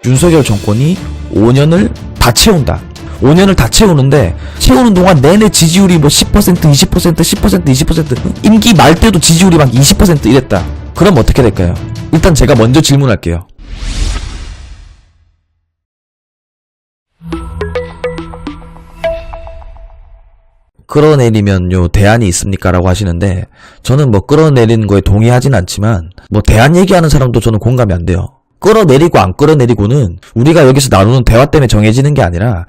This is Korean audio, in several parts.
윤석열 정권이 5년을 다 채운다. 5년을 다 채우는데 채우는 동안 내내 지지율이 뭐 10%, 20%, 10%, 20% 임기 말 때도 지지율이 막 20% 이랬다. 그럼 어떻게 될까요? 일단 제가 먼저 질문할게요. 끌어내리면요 대안이 있습니까? 라고 하시는데 저는 뭐 끌어내리는 거에 동의하진 않지만 뭐 대안 얘기하는 사람도 저는 공감이 안 돼요. 끌어내리고 안 끌어내리고는 우리가 여기서 나누는 대화 때문에 정해지는 게 아니라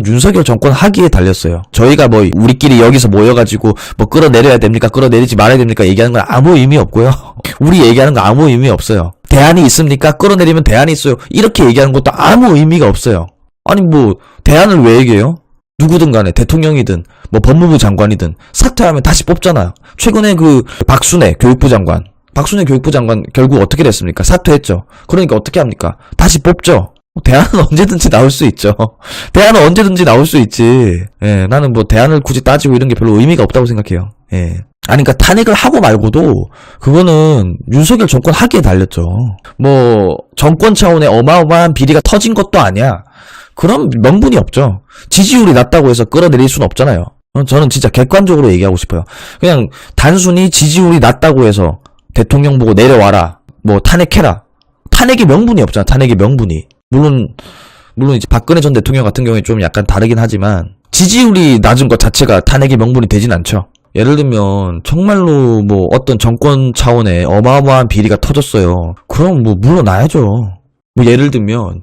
윤석열 정권 하기에 달렸어요. 저희가 뭐 우리끼리 여기서 모여가지고 뭐 끌어내려야 됩니까? 끌어내리지 말아야 됩니까? 얘기하는 건 아무 의미 없고요. 우리 얘기하는 거 아무 의미 없어요. 대안이 있습니까? 끌어내리면 대안이 있어요. 이렇게 얘기하는 것도 아무 의미가 없어요. 아니 뭐 대안을 왜 얘기해요? 누구든 간에 대통령이든 뭐 법무부 장관이든 사퇴하면 다시 뽑잖아요. 최근에 그 박순애 교육부 장관 결국 어떻게 됐습니까? 사퇴했죠. 그러니까 어떻게 합니까? 다시 뽑죠. 대안은 언제든지 나올 수 있죠. 대안은 언제든지 나올 수 있지. 예, 나는 뭐 대안을 굳이 따지고 이런 게 별로 의미가 없다고 생각해요. 예. 아니, 그러니까 탄핵을 하고 말고도 그거는 윤석열 정권 하기에 달렸죠. 뭐 정권 차원의 어마어마한 비리가 터진 것도 아니야. 그럼 명분이 없죠. 지지율이 낮다고 해서 끌어내릴 수는 없잖아요. 저는 진짜 객관적으로 얘기하고 싶어요. 그냥 단순히 지지율이 낮다고 해서 대통령 보고 내려와라. 뭐 탄핵해라. 탄핵의 명분이 없잖아. 탄핵의 명분이. 물론 이제 박근혜 전 대통령 같은 경우에 좀 약간 다르긴 하지만 지지율이 낮은 것 자체가 탄핵의 명분이 되진 않죠. 예를 들면 정말로 뭐 어떤 정권 차원의 어마어마한 비리가 터졌어요. 그럼 뭐 물러나야죠. 뭐 예를 들면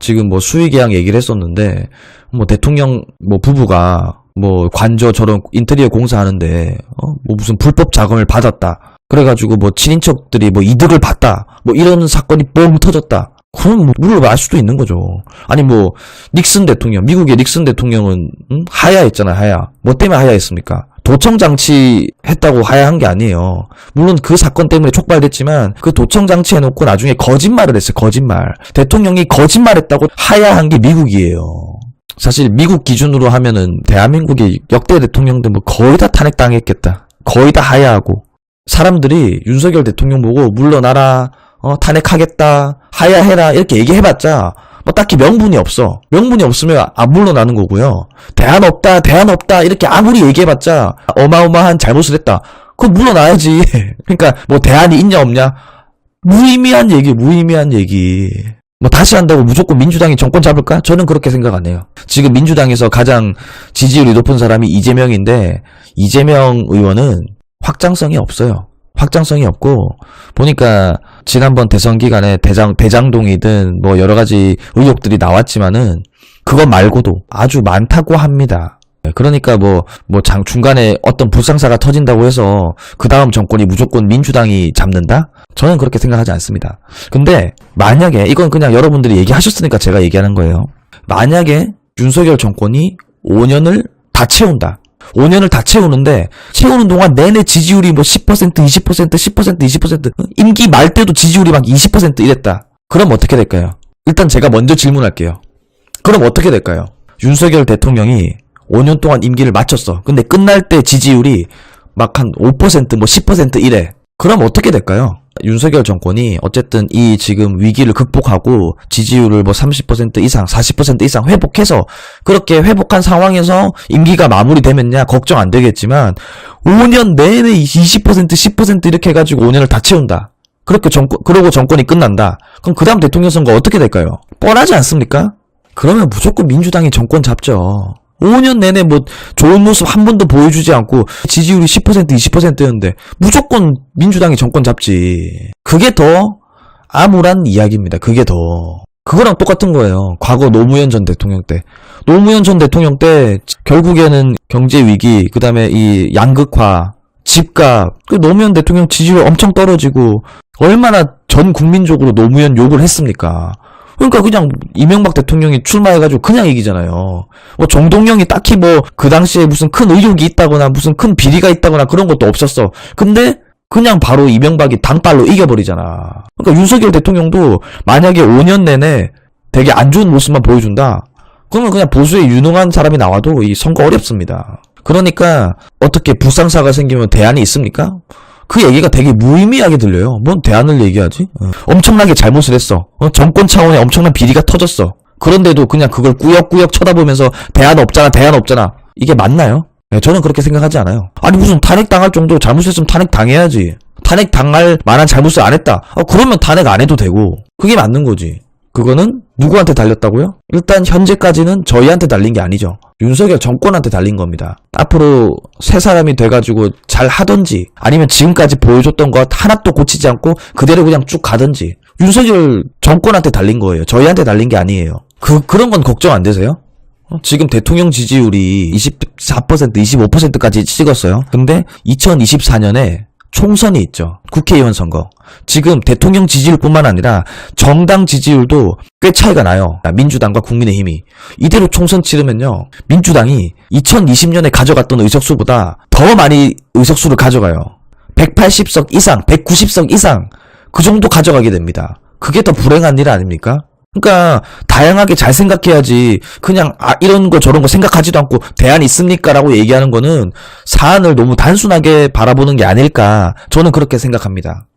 지금 뭐 수의계약 얘기를 했었는데 뭐 대통령 뭐 부부가 뭐 관저 저런 인테리어 공사하는데 뭐 무슨 불법 자금을 받았다. 그래가지고 뭐 친인척들이 뭐 이득을 봤다. 뭐 이런 사건이 뻥 터졌다. 그럼 뭐 물러날 수도 있는 거죠. 아니 뭐 닉슨 대통령, 미국의 닉슨 대통령은 하야했잖아요. 하야. 뭐 때문에 하야했습니까? 도청 장치 했다고 하야한 게 아니에요. 물론 그 사건 때문에 촉발됐지만 그 도청 장치 해놓고 나중에 거짓말을 했어요. 거짓말. 대통령이 거짓말했다고 하야한 게 미국이에요. 사실 미국 기준으로 하면은 대한민국의 역대 대통령들 뭐 거의 다 탄핵당했겠다. 거의 다 하야하고. 사람들이 윤석열 대통령 보고 물러나라, 탄핵하겠다, 하야해라 이렇게 얘기해봤자 뭐 딱히 명분이 없어. 명분이 없으면 안 물러나는 거고요. 대안 없다 이렇게 아무리 얘기해봤자 어마어마한 잘못을 했다. 그럼 물러나야지. 그러니까 뭐 대안이 있냐 없냐 무의미한 얘기. 뭐 다시 한다고 무조건 민주당이 정권 잡을까? 저는 그렇게 생각 안 해요. 지금 민주당에서 가장 지지율이 높은 사람이 이재명인데 이재명 의원은 확장성이 없어요. 확장성이 없고 보니까 지난번 대선 기간에 대장동이든 뭐 여러 가지 의혹들이 나왔지만은 그것 말고도 아주 많다고 합니다. 그러니까 중간에 어떤 불상사가 터진다고 해서 그 다음 정권이 무조건 민주당이 잡는다? 저는 그렇게 생각하지 않습니다. 근데 만약에 이건 그냥 여러분들이 얘기하셨으니까 제가 얘기하는 거예요. 만약에 윤석열 정권이 5년을 다 채운다. 5년을 다 채우는데 채우는 동안 내내 지지율이 뭐 10%, 20%, 10%, 20% 임기 말 때도 지지율이 막 20% 이랬다. 그럼 어떻게 될까요? 일단 제가 먼저 질문할게요. 그럼 어떻게 될까요? 윤석열 대통령이 5년 동안 임기를 마쳤어. 근데 끝날 때 지지율이 막 한 5%, 뭐 10% 이래. 그럼 어떻게 될까요? 윤석열 정권이 어쨌든 이 지금 위기를 극복하고 지지율을 뭐 30% 이상, 40% 이상 회복해서 그렇게 회복한 상황에서 임기가 마무리되면야 걱정 안 되겠지만 5년 내내 20%, 10% 이렇게 해가지고 5년을 다 채운다. 그러고 정권이 끝난다. 그럼 그 다음 대통령 선거 어떻게 될까요? 뻔하지 않습니까? 그러면 무조건 민주당이 정권 잡죠. 5년 내내 뭐 좋은 모습 한 번도 보여주지 않고 지지율이 10% 20%였는데 무조건 민주당이 정권 잡지. 그게 더 암울한 이야기입니다. 그게 더. 그거랑 똑같은 거예요. 과거 노무현 전 대통령 때. 노무현 전 대통령 때 결국에는 경제 위기, 그 다음에 이 양극화, 집값, 그 노무현 대통령 지지율 엄청 떨어지고 얼마나 전 국민적으로 노무현 욕을 했습니까? 그러니까 그냥 이명박 대통령이 출마해가지고 그냥 이기잖아요. 뭐 정동영이 딱히 뭐 그 당시에 무슨 큰 의혹이 있다거나 무슨 큰 비리가 있다거나 그런 것도 없었어. 근데 그냥 바로 이명박이 당발로 이겨버리잖아. 그러니까 윤석열 대통령도 만약에 5년 내내 되게 안 좋은 모습만 보여준다. 그러면 그냥 보수에 유능한 사람이 나와도 이 선거 어렵습니다. 그러니까 어떻게 불상사가 생기면 대안이 있습니까? 그 얘기가 되게 무의미하게 들려요. 뭔 대안을 얘기하지? 엄청나게 잘못을 했어. 정권 차원에 엄청난 비리가 터졌어. 그런데도 그냥 그걸 꾸역꾸역 쳐다보면서 대안 없잖아. 이게 맞나요? 네, 저는 그렇게 생각하지 않아요. 아니 무슨 탄핵당할 정도 잘못했으면 탄핵당해야지. 탄핵당할 만한 잘못을 안 했다. 그러면 탄핵 안 해도 되고. 그게 맞는 거지. 그거는 누구한테 달렸다고요? 일단 현재까지는 저희한테 달린 게 아니죠. 윤석열 정권한테 달린 겁니다. 앞으로 새 사람이 돼가지고 잘 하던지 아니면 지금까지 보여줬던 것 하나도 고치지 않고 그대로 그냥 쭉 가던지 윤석열 정권한테 달린 거예요. 저희한테 달린 게 아니에요. 그런 건 걱정 안 되세요? 지금 대통령 지지율이 24%, 25%까지 찍었어요. 근데 2024년에 총선이 있죠. 국회의원 선거. 지금 대통령 지지율뿐만 아니라 정당 지지율도 꽤 차이가 나요. 민주당과 국민의힘이. 이대로 총선 치르면요. 민주당이 2020년에 가져갔던 의석수보다 더 많이 의석수를 가져가요. 180석 이상, 190석 이상 그 정도 가져가게 됩니다. 그게 더 불행한 일 아닙니까? 그러니까 다양하게 잘 생각해야지 그냥 이런 거 저런 거 생각하지도 않고 대안 있습니까? 라고 얘기하는 거는 사안을 너무 단순하게 바라보는 게 아닐까 저는 그렇게 생각합니다.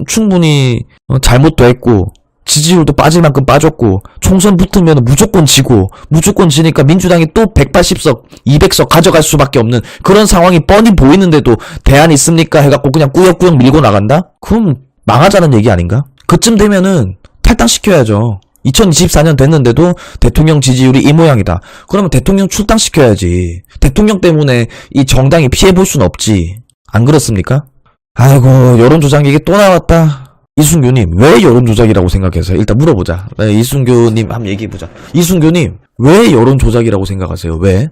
충분히 잘못도 했고 지지율도 빠질 만큼 빠졌고 총선 붙으면 무조건 지고 무조건 지니까 민주당이 또 180석 200석 가져갈 수밖에 없는 그런 상황이 뻔히 보이는데도 대안 있습니까? 해갖고 그냥 꾸역꾸역 밀고 나간다? 그럼 망하자는 얘기 아닌가? 그쯤 되면은 탈당시켜야죠. 2024년 됐는데도 대통령 지지율이 이 모양이다. 그러면 대통령 출당시켜야지. 대통령 때문에 이 정당이 피해볼 순 없지. 안 그렇습니까? 아이고 여론조작 얘기 또 나왔다. 이순규님 왜 여론조작이라고 생각하세요? 일단 물어보자. 이순규님 한번 얘기해보자. 이순규님 왜 여론조작이라고 생각하세요? 왜?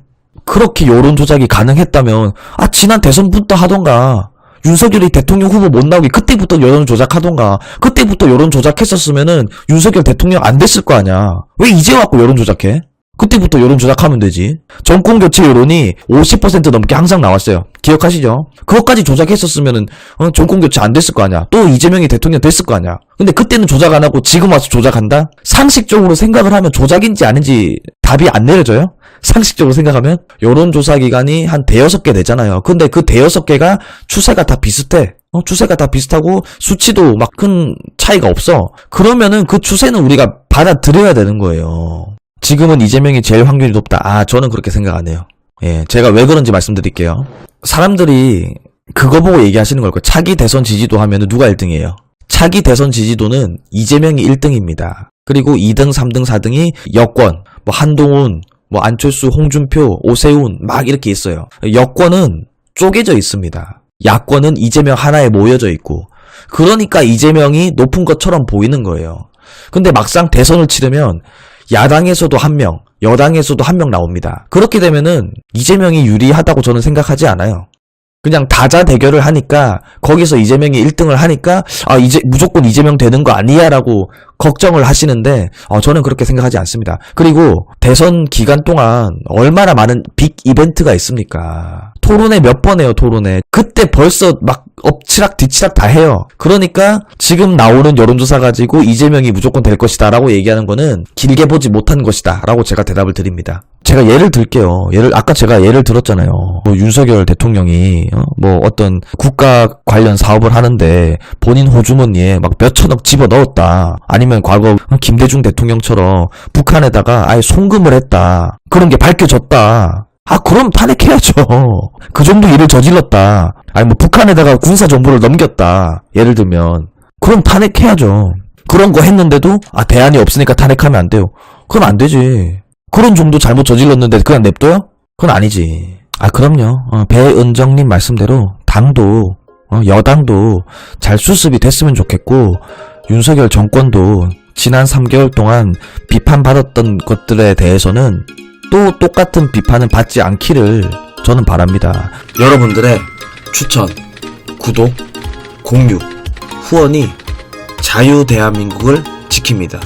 그렇게 여론조작이 가능했다면 지난 대선부터 하던가 윤석열이 대통령 후보 못 나오게 그때부터 여론 조작하던가 그때부터 여론 조작했었으면은 윤석열 대통령 안 됐을 거 아니야. 왜 이제 와갖고 여론 조작해? 그때부터 여론 조작하면 되지. 정권 교체 여론이 50% 넘게 항상 나왔어요. 기억하시죠? 그것까지 조작했었으면은 정권 교체 안 됐을 거 아니야. 또 이재명이 대통령 됐을 거 아니야. 근데 그때는 조작 안 하고 지금 와서 조작한다? 상식적으로 생각을 하면 조작인지 아닌지 답이 안 내려져요? 상식적으로 생각하면 여론조사 기관이 한 대여섯 개 되잖아요. 근데 그 대여섯 개가 추세가 다 비슷해. 추세가 다 비슷하고 수치도 막 큰 차이가 없어. 그러면은 그 추세는 우리가 받아들여야 되는 거예요. 지금은 이재명이 제일 확률이 높다. 저는 그렇게 생각 안 해요. 예, 제가 왜 그런지 말씀드릴게요. 사람들이 그거 보고 얘기하시는 걸 거예요. 차기 대선 지지도 하면은 누가 1등이에요? 차기 대선 지지도는 이재명이 1등입니다. 그리고 2등, 3등, 4등이 여권, 한동훈, 안철수, 홍준표, 오세훈 막 이렇게 있어요. 여권은 쪼개져 있습니다. 야권은 이재명 하나에 모여져 있고 그러니까 이재명이 높은 것처럼 보이는 거예요. 근데 막상 대선을 치르면 야당에서도 한 명, 여당에서도 한 명 나옵니다. 그렇게 되면은 이재명이 유리하다고 저는 생각하지 않아요. 그냥 다자 대결을 하니까 거기서 이재명이 1등을 하니까 이제 무조건 이재명 되는 거 아니야 라고 걱정을 하시는데 저는 그렇게 생각하지 않습니다. 그리고 대선 기간 동안 얼마나 많은 빅 이벤트가 있습니까? 토론회 몇 번 해요. 토론회. 그때 벌써 막 엎치락 뒤치락 다 해요. 그러니까 지금 나오는 여론조사 가지고 이재명이 무조건 될 것이다 라고 얘기하는 거는 길게 보지 못한 것이다 라고 제가 대답을 드립니다. 제가 예를 들게요. 아까 제가 예를 들었잖아요. 윤석열 대통령이 어떤 국가 관련 사업을 하는데 본인 호주머니에 막 몇천억 집어넣었다. 아니면 과거 김대중 대통령처럼 북한에다가 아예 송금을 했다. 그런 게 밝혀졌다. 그럼 탄핵해야죠. 그 정도 일을 저질렀다. 북한에다가 군사 정보를 넘겼다. 예를 들면. 그럼 탄핵해야죠. 그런 거 했는데도 대안이 없으니까 탄핵하면 안 돼요. 그건 안 되지. 그런 정도 잘못 저질렀는데 그냥 냅둬요? 그건 아니지. 그럼요. 배은정님 말씀대로 당도 여당도 잘 수습이 됐으면 좋겠고 윤석열 정권도 지난 3개월 동안 비판받았던 것들에 대해서는 또 똑같은 비판은 받지 않기를 저는 바랍니다. 여러분들의 추천, 구독, 공유, 후원이 자유 대한민국을 지킵니다.